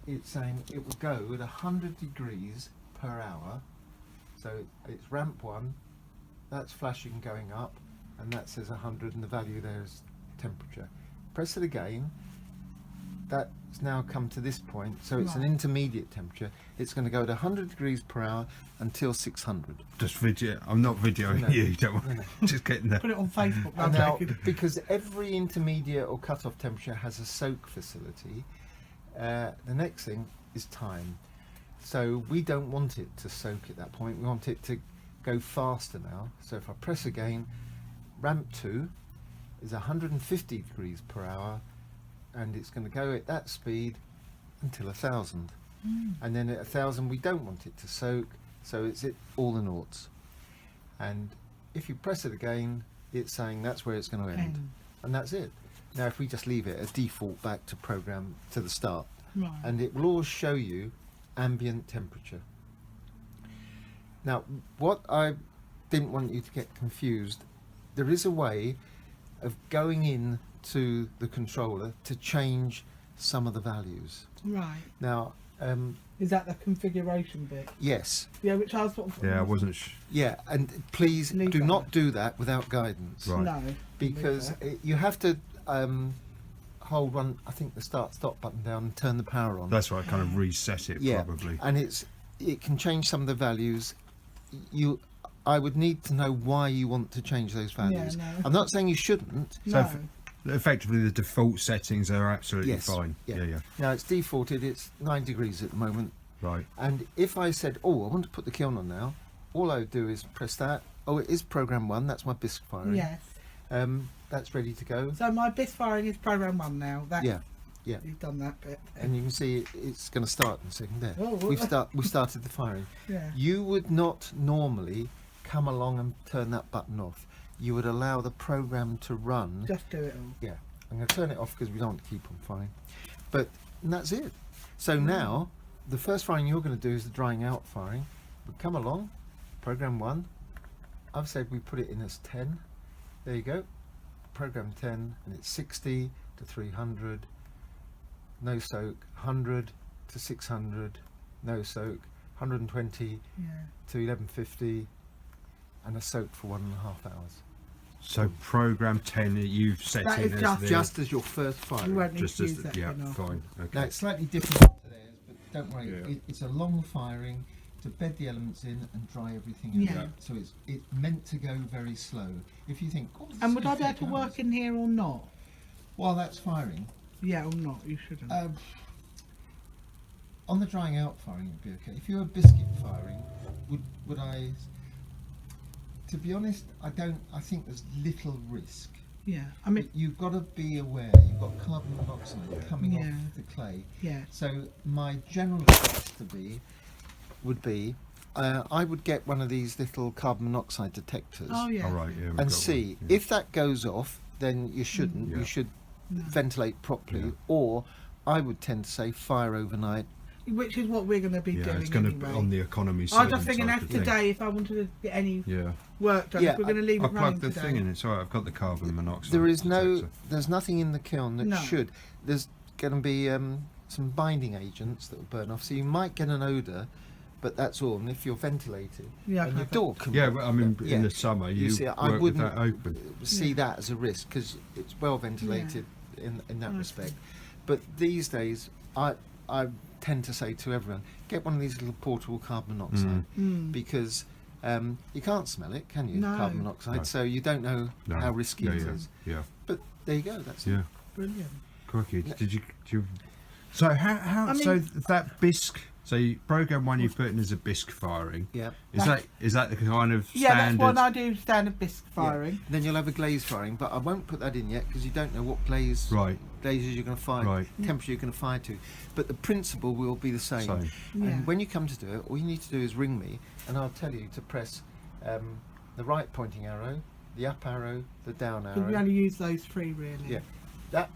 it's saying it will go at 100 degrees per hour. So it's ramp 1, that's flashing going up, and that says 100, and the value there is temperature. Press it again. That's now come to this point, so it's an intermediate temperature. It's going to go at 100 degrees per hour until 600. Just video. I'm not videoing you. Don't worry. Just getting there. Put it on Facebook. Now, because every intermediate or cut-off temperature has a soak facility, the next thing is time. So we don't want it to soak at that point. We want it to go faster now. So if I press again, ramp 2 is 150 degrees per hour, and it's going to go at that speed until 1,000. And then at 1,000 we don't want it to soak, so it's at all the noughts. And if you press it again, it's saying that's where it's going to end. And that's it. Now if we just leave it a default back to program to the start, and it will always show you ambient temperature. Now what I didn't want you to get confused, there is a way of going in to the controller to change some of the values. Right. Now, is that the configuration bit? yes. Yeah, which I was sort of. Yeah, I wasn't. Yeah, and please Leave do that not do that without guidance. Right. No. Because you have to hold one, I think, the start-stop button down and turn the power on. That's right. Kind of reset it probably. And it can change some of the values. I would need to know why you want to change those values. Yeah, no. I'm not saying you shouldn't. No. Effectively, the default settings are absolutely Yes. fine. Yeah. Now it's defaulted. It's 9 degrees at the moment. Right. And if I said, oh, I want to put the kiln on now, all I would do is press that. Oh, it is program 1. That's my bisque firing. Yes. That's ready to go. So my bisque firing is program 1 now. That, Yeah. You've done that bit. And you can see it's going to start in a second there. Oh, We started the firing. Yeah. You would not normally come along and turn that button off. You would allow the program to run. Just do it all. Yeah. I'm going to turn it off because we don't want to keep on firing. But and that's it. So now the first firing you're going to do is the drying out firing. We come along, program 1. I've said we put it in as 10. There you go. Program 10, and it's 60 to 300. No soak. 100 to 600. No soak. 120 to 1150. And a soak for 1.5 hours. So program 10 you've set That in is as Just as your first You firing. won't need just to as use that yeah, enough. fine. Okay. Now it's slightly different to theirs, but don't worry. Yeah. It's a long firing to bed the elements in and dry everything Yeah. out. So it's meant to go very slow. If you think, oh, this And is would I gonna be able take to work hours, in here or not? while that's firing? Yeah, or not? You shouldn't. On the drying out firing, it'd be okay. If you're a biscuit firing, would I? To be honest, I don't. I think there's little risk. yeah. I mean, You've got to be aware. You've got carbon monoxide coming Yeah. off the clay. yeah. So my general advice would be, I would get one of these little carbon monoxide detectors Oh yeah. All right. Yeah. we've and got see one. Yeah. if that goes off. Then you shouldn't. Yeah. You should No. ventilate properly, Yeah. or I would tend to say fire overnight. Which is what we're going to be Yeah, doing it's going to anyway. be on the economy I side. was just thinking type after of thing. today, if I wanted to get any Yeah. work done, Yeah, if we're going to leave I it running plugged the today. thing in. It's alright. I've got the carbon monoxide. There is detector. there's nothing in the kiln that No. should. There's going to be some binding agents that will burn off, so you might get an odour, but that's all. And if you're ventilated, Yeah, and your perfect. door can Yeah, but I mean, Yeah. in the summer, you see, I work with wouldn't that open. see Yeah. that as a risk because it's well ventilated in that I respect. see. But these days, I tend to say to everyone, get one of these little portable carbon monoxide because you can't smell it, can you? No. Carbon monoxide, No. so you don't know No. how risky it yeah, is. Yeah. But there you go. That's Yeah. it. Brilliant. Crikey. Did you? So how? I mean- so that bisque. So program 1 you've put in as a bisque firing. Yeah. Is that the kind of Yeah, that's standard? what I do. Standard bisque firing. Yeah. Then you'll have a glaze firing, but I won't put that in yet because you don't know what glazes Right. you're going to fire, Right. temperature you're going to fire to. But the principle will be the same. Same. Yeah. And when you come to do it, all you need to do is ring me, and I'll tell you to press the right pointing arrow, the up arrow, the down Because we arrow. only use those three really. Yeah,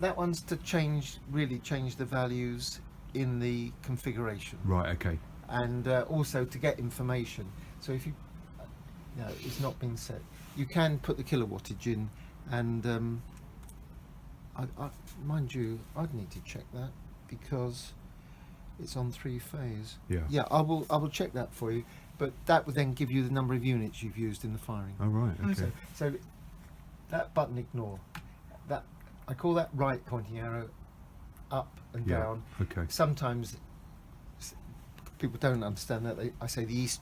that one's to really change the values in the configuration, Right. Okay. and also to get information. So if it's not been set, you can put the kilowattage in, and mind you, I'd need to check that because It's on 3-phase. Yeah. Yeah, I will check that for you, but that would then give you the number of units you've used in the firing. Oh right. Okay. So that button ignore. That I call that right pointing arrow up and Yeah. down. Okay. Sometimes people don't understand that. I say the east,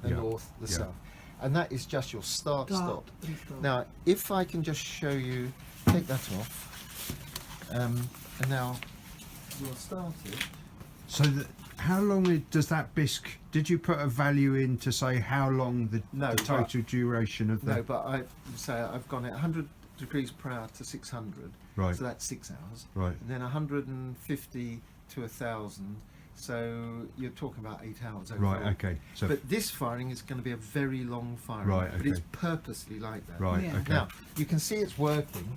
the Yeah. north, the Yeah. south, and that is just your start stop. and stop. Now, if I can just show you, take that off, and now you're started. So how long does that bisque? Did you put a value in to say how long the No, total duration of the? No, but I say I've gone at 100 degrees per hour to 600, Right. so that's 6 hours, Right. and then 150 to 1,000. So you're talking about 8 hours overall. Right. Okay. So But this firing is going to be a very long firing. Right, But it's okay. purposely like that. right. Yeah. Okay. Now, you can see it's working,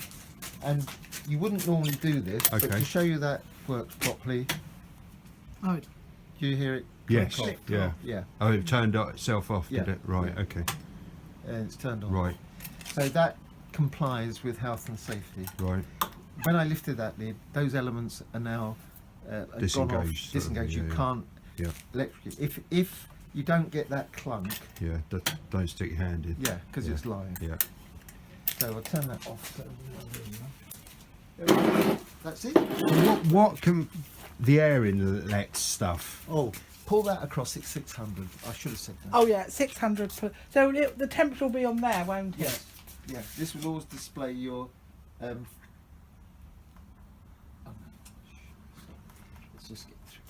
and you wouldn't normally do this, but Okay. to show you that works properly, Oh, do you hear it? Yes. click off? Yeah. Yeah, Oh, it turned itself off, did Yeah, it? Right. yeah. Okay. and it's turned on. Right. So that complies with health and safety. Right. When I lifted that lid, those elements are now gone off, Disengaged, sort of, disengaged. yeah, You yeah. can't Yeah. electrocute. If you don't get that clunk, Yeah. Don't stick your hand in. yeah, because Yeah. it's lying. Yeah. So I'll turn that off. So there we go. That's it. What can the air inlet stuff? Oh, pull that across. It's 600. I should have said that. oh yeah, 600. So the temperature will be on there, won't it? Yes. Yeah. This will always display your. Oh, no. Let's just get through.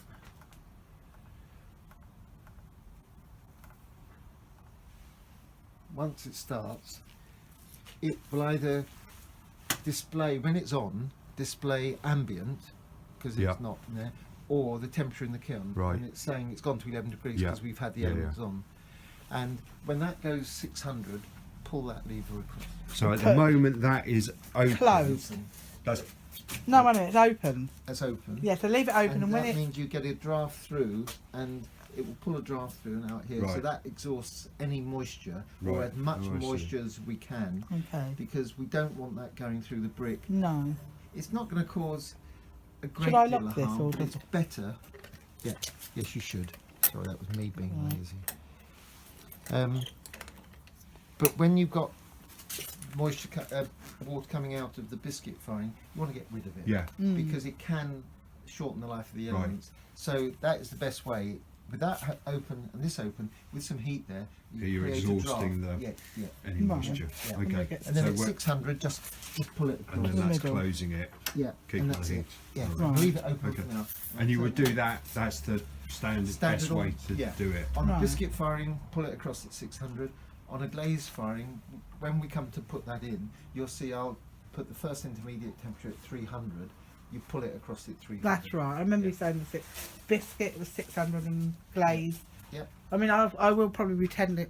Once it starts, it will either display when it's on, display ambient because it's Yeah. not in there, or the temperature in the kiln. Right. And it's saying it's gone to 11 degrees Yeah. because we've had the Yeah, elements yeah. on. And when that goes 600, pull that lever across. So at the moment that is open. Closed. That's No, wait a minute, it's open. That's open. Yeah, so leave it open, and when that it means you get a draft through, and it will pull a draft through and out here. So Right. that exhausts any moisture, or Right. as much Oh, I see. moisture as we can, okay. because we don't want that going through the brick. No. It's not going to cause a great Should I deal lock of this, harm, or but does it's better. Yeah, yes, you should. Sorry, that was me being Right. lazy. But when you've got moisture, water coming out of the biscuit firing, you want to get rid of it. yeah. Because it can shorten the life of the Right. elements. So that is the best way. With that open and this open, with some heat there, You're create a exhausting draft. the- Yeah, yeah. Any Right. moisture. Yeah. And Okay. we get- And then So at we're- 600, just pull it and across. then the that's middle. closing it. Yeah, Keep and the that's heat. it. Yeah, Right. leave it open Okay. for now. And you would Turn do that. That's the standard Standard best on- way to yeah. do it. On a Right. biscuit firing, pull it across at 600. On a glaze firing, when we come to put that in, you'll see I'll put the first intermediate temperature at 300. You pull it across at 300. That's right. I remember Yeah. you saying biscuit was 600 and glaze. Yeah. I mean, I will probably retend it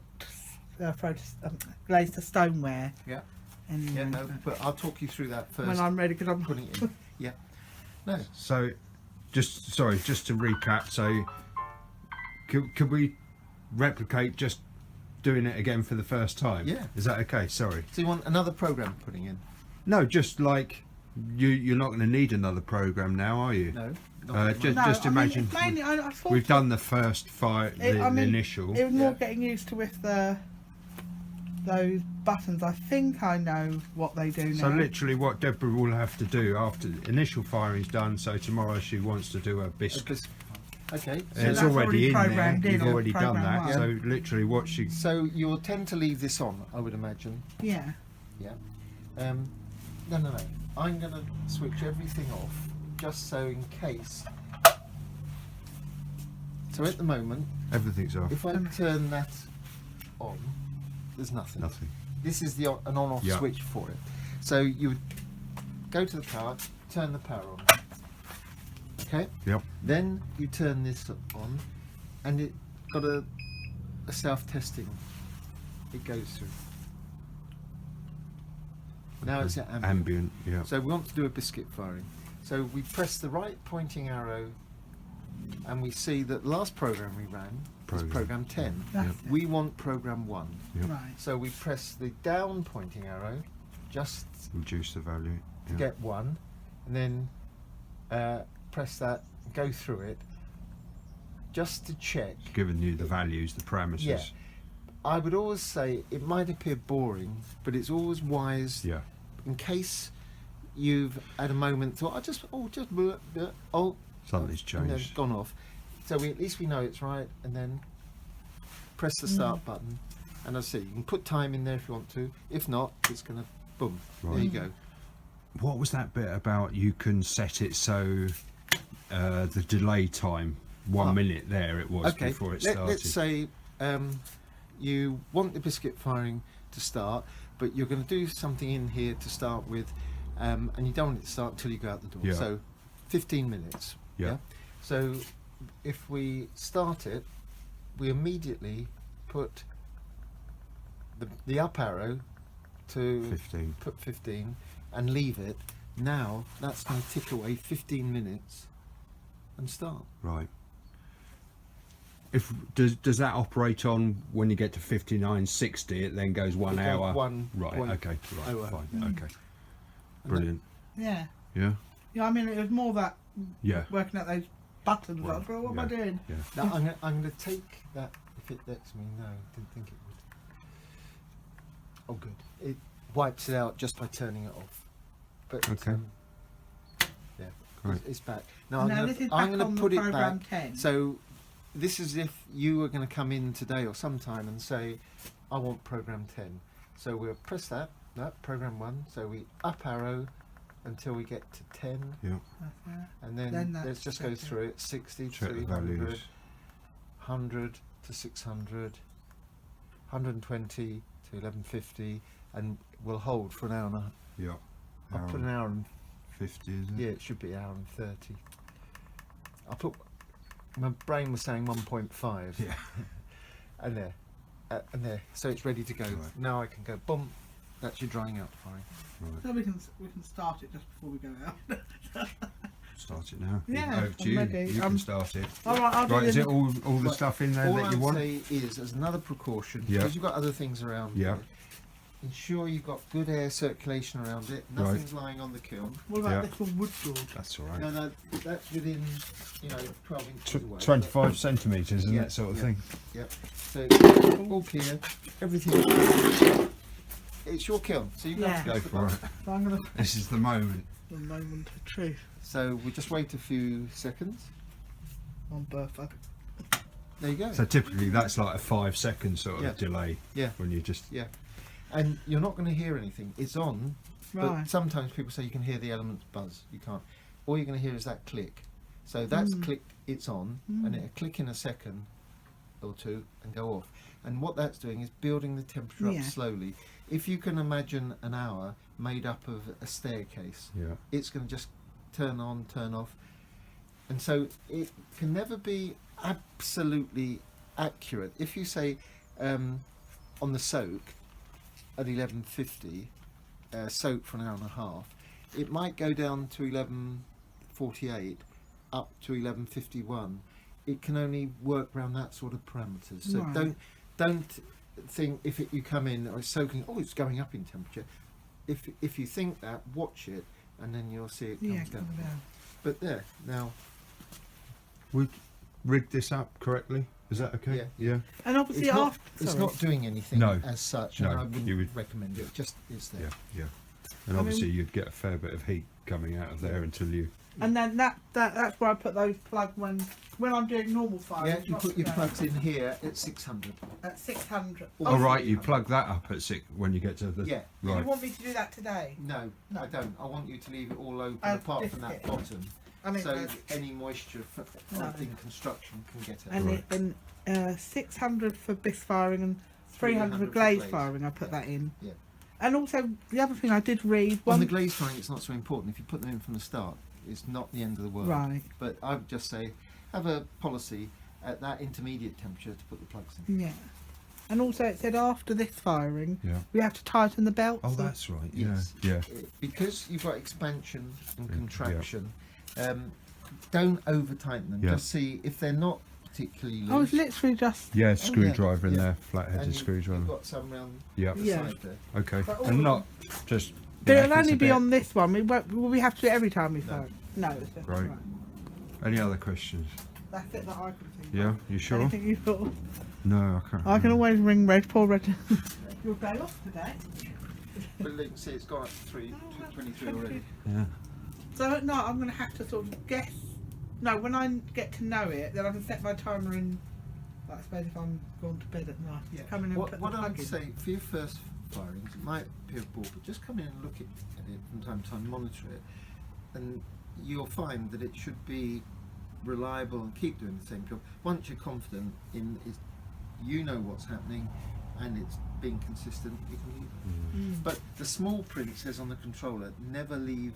glaze to stoneware. Yeah. Anyway, Yeah, no, but I'll talk you through that first. when I'm ready, because I'm putting it in. Yeah. No. So, just to recap. So, could we replicate just doing it again for the first time? Yeah. Is that okay? Sorry. So you want another program putting in? No, just like you're not going to need another program now, are you? No. Just I mean, imagine it's mainly, I thought we've done the first fire, the I mean, initial. It was more Yeah. getting used to with those buttons. I think I know what they do now. So literally, what Deborah will have to do after the initial firing's done. So tomorrow she wants to do a bisque. Okay. So It's that's already already in there. programmed in You've on already done program that. one. So literally, what she So you'll tend to leave this on, I would imagine. Yeah. Yeah. No. I'm going to switch everything off, just so in case. So at the moment, everything's off. if I turn that on, there's nothing. Nothing. This is the an on-off Yeah. switch for it. So you would go to the power, turn the power on. Okay. Yep. Then you turn this on, and it got a self-testing. It goes through. Now it's at ambient. Ambient. Yeah. So we want to do a biscuit firing. So we press the right pointing arrow, and we see that the last program we ran was Program. program 10. That's Yep. it. We want program 1. Yep. Right. So we press the down pointing arrow, just Reduce the value. to Yeah. get 1, and then press that, go through it, just to check. Giving you the values, the parameters. Yeah. I would always say it might appear boring, but it's always wise Yeah. in case you've at a moment thought, Something's and then changed. gone off. So at least we know it's right, and then press the start button. And I see you can put time in there if you want to. If not, it's going to boom. There Right. you go. What was that bit about? You can set it so the delay time 1 minute there it was Okay. before it started. Let's say you want the biscuit firing to start, but you're going to do something in here to start with, and you don't want it to start until you go out the door. Yeah. So 15 minutes. Yeah. So if we start it, we immediately put the up arrow to 15. put 15 and leave it. Now that's going to tick away 15 minutes and start. Right. If does that operate on when you get to 59.60? It then goes 1 It goes hour. one Right. point Okay. Right. hour. Fine. Okay. And Brilliant. Yeah. Yeah. Yeah, I mean, it was more that Yeah. working out those buttons. Well, I thought, what am I yeah. doing? Yeah. Now I'm going to take that if it lets me. No, didn't think it would. Oh, good. It wipes it out just by turning it off. But Okay. yeah, Great. it's back. Now Now, this is I'm back going on to the put it program back. 10. So this is if you were going to come in today or sometime and say, I want program 10. So we'll press that program 1. So we up arrow until we get to 10, Yeah. That's it. and then Then that's let's just go set it. through it. 60 Check to the 100, values. 100 to 600, 120 to 1150, and we'll hold for an hour and a half. Yeah. I'll put an hour and 50, is it? yeah, it should be an hour and 30. I put my brain was saying 1.5. Yeah. and there, so it's ready to go. Right. Now I can go boom. That's your drying out fine. Right. So we can start it just before we go out. Start it now. Yeah, Over to I'm you. ready. You can start it. All right, I'll do Right. Is the- it all the Right. stuff in there All that I you would want? say is, as another precaution, Yeah. because you've got other things around. Yeah. here, ensure you've got good air circulation around it. Right. Nothing's lying on the kiln. What about Yeah. this one wood board? That's all right. No, that's within 12 inches away. 25 centimetres, isn't Yeah, it, sort of yeah. thing? Yep. So it's all clear. Everything. It's your kiln, so you Yeah. Go for it. So I'm going to This is the moment. the moment of truth So we just wait a few seconds. on Bertha. There you go. So typically that's like a 5-second sort of Yeah. delay Yeah. when you just. Yeah. And you're not going to hear anything. It's on, but Right. sometimes people say you can hear the elements buzz. You can't. All you're going to hear is that click. So that's clicked, it's on, and it'll click in a second or two and go off. And what that's doing is building the temperature Yeah. up slowly. If you can imagine an hour made up of a staircase, Yeah. it's going to just turn on, turn off. And so it can never be absolutely accurate. If you say on the soak at 1150, soak for an hour and a half, it might go down to 1148 up to 1151. It can only work around that sort of parameters. So Right. don't think you come in or it's soaking, oh, it's going up in temperature. If you think that, watch it, and then you'll see it comes Yeah, down. coming down. But there now, We rigged this up correctly. Is that okay? Yeah. Yeah. And obviously it's not, after. it's sorry. not doing anything No. as such, No, and I wouldn't you would- recommend it. Just it's there. Yeah. Yeah. And I mean- obviously you'd get a fair bit of heat coming out of there until you. And then that's where I put those plugs when I'm doing normal fire. Yeah, you put your plugs in here at 600. at 600. Oh, Oh, right, you plug that up at 6 when you get to the. Yeah. Do you Right. want me to do that today? No, I don't. I want you to leave it all open And apart this from that bit. bottom, I mean, so any moisture No. in construction can get it. and Right. then 600 for bisque firing and 300 for 300 for glaze glaze. firing. I put Yeah. that in. Yeah. And also the other thing I did read On one the glaze firing, it's not so important. If you put them in from the start, it's not the end of the world. right. But I would just say, have a policy at that intermediate temperature to put the plugs in. Yeah. And also it said after this firing Yeah. we have to tighten the belts. Oh, that's right. Yes. Yeah. Because you've got expansion and Yeah. contraction, don't over tighten them. Yeah. Just see if they're not particularly loose. I was literally just Yeah. Screwdriver in yeah. there, flat-headed and you've screwdriver. got some round Yeah. the Yeah. side there. Okay. But all And of not just. but yeah, it'll if it's only a be bit- on this one. Will we have to do it every time we No. fire? No, it's just Right. Any other questions? That's it that I can think. Yeah, you sure? Anything you thought? No, I can't. I can always ring Reg. Poor Reg. Your day off today. But look, see, it's gone up to 23 already. Yeah. So no, I'm going to have to sort of guess. No, when I get to know it, then I can set my timer in. Like, I suppose if I'm going to bed at night, Yeah. come in and put What the I plug would in. say for your first firings, it might appear bored, but just come in and look at it from time to time, monitor it, and you'll find that it should be reliable and keep doing the same job. Once you're confident in it, you know what's happening, and it's being consistent, you can leave it. But the small print says on the controller, never leave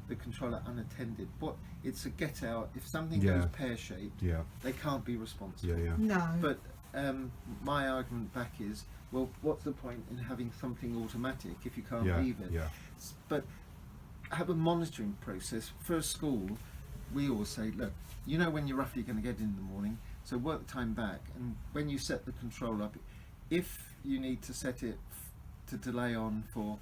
the controller unattended. What it's a get out. If something Yeah. goes pear shaped, Yeah. they can't be responsible. Yeah. Yeah. No. But my argument back is, well, what's the point in having something automatic if you can't Yeah. leave it? Yeah. But have a monitoring process. For a school, we always say, look, you know when you're roughly going to get in the morning, so work time back, and when you set the control up, if you need to set it to delay on for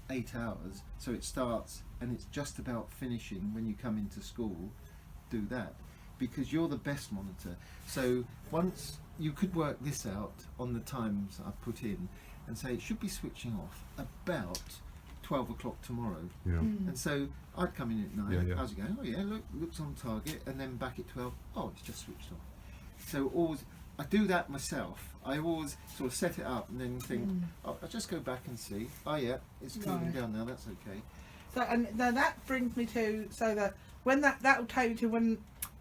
8 hours, so it starts and it's just about finishing when you come into school, do that, because you're the best monitor. So once you could work this out on the times I've put in and say it should be switching off about 12 o'clock tomorrow. Yeah. And so I'd come in at 9, Yeah, yeah. how's it going? Oh yeah, looks on target, and then back at 12, oh, it's just switched off. So always, I do that myself. I always sort of set it up and then think, oh, I'll just go back and see, oh yeah, it's cooling Right. down now, that's okay. So, and now that brings me to, so that when that will take you to when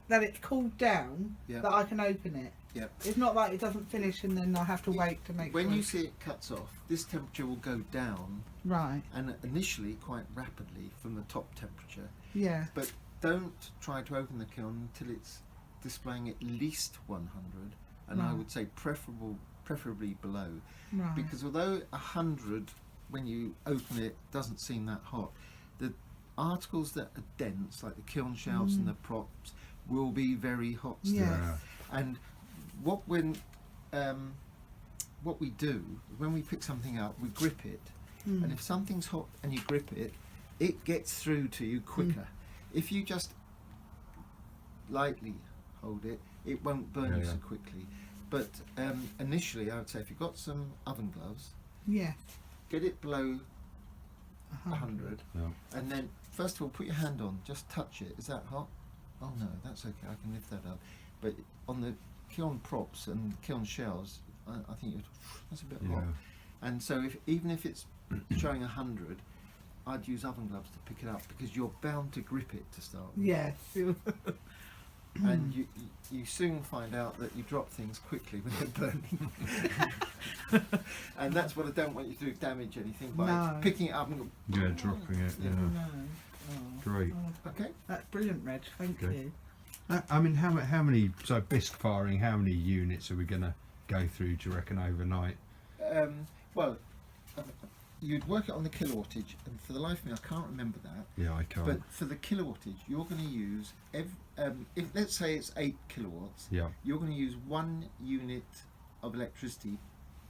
that it's cooled down, Yeah. that I can open it. Yep. It's not like it doesn't finish and then I have to wait to make When sure. you see it cuts off, this temperature will go down, Right. and initially quite rapidly from the top temperature. Yeah. But don't try to open the kiln until it's displaying at least 100, and I Right. would say preferably below, Right. because although 100 when you open it doesn't seem that hot, the articles that are dense, like the kiln shelves and the props, will be very hot still. Yes. And what we do when we pick something up, we grip it, and if something's hot and you grip it, it gets through to you quicker. If you just lightly hold it, it won't burn Yeah, you yeah. so quickly. But initially, I would say if you've got some oven gloves, Yeah. get it below 100. 100, No. and then first of all put your hand on, just touch it. Is that hot? Oh no, that's okay, I can lift that up. But on the kiln props and kiln shells, I think that's a bit hot. Yeah. And so even if it's showing 100, I'd use oven gloves to pick it up, because you're bound to grip it to start with. Yes. And you soon find out that you drop things quickly when they're burning. And that's what I don't want you to do, damage anything by No. picking it up and go, Yeah, dropping it. Yeah. No. Oh. Great. Oh, okay. that's brilliant, Reg. Thank Okay. you. I mean, how many? So bisque firing. How many units are we going to go through? Do you reckon overnight? Well, you'd work it on the kilowattage, and for the life of me, I can't remember that. Yeah, I can't. But for the kilowattage, you're going to use, if let's say it's 8 kilowatts, Yeah. you're going to use 1 unit of electricity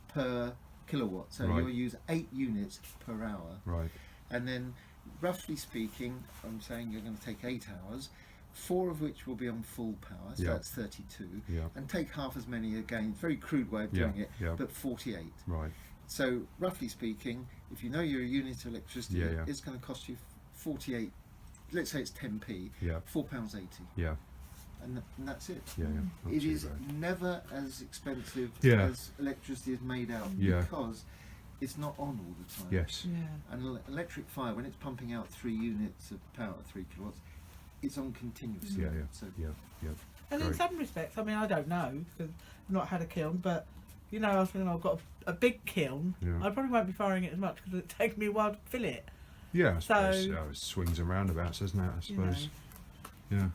per kilowatt. So Right. you'll use 8 units per hour. Right. And then, roughly speaking, I'm saying you're going to take 8 hours, 4 of which will be on full power, so Yeah. that's 32. Yeah. And take half as many again, very crude way of Yeah, doing it, yeah. but 48. Right. So, roughly speaking, if you know your unit of electricity, Yeah, yeah. it's going to cost you 48, let's say it's 10p, Yeah. £4.80, Yeah. and that's it. Yeah. Yeah. Not It too is bad. never as expensive Yeah. as electricity is made out, Yeah. because it's not on all the time. Yes. Yeah. And electric fire, when it's pumping out 3 units of power, 3 kilowatts, it's on continuously. Yeah. Yeah. So Yeah. Yeah. And in Great. some respects, I mean, I don't know because I've not had a kiln, but you know, I was thinking I've got a big kiln. Yeah. I probably won't be firing it as much because it takes me a while to fill it. Yeah. I So- suppose it swings and roundabouts, doesn't it? I You know. suppose. Yeah.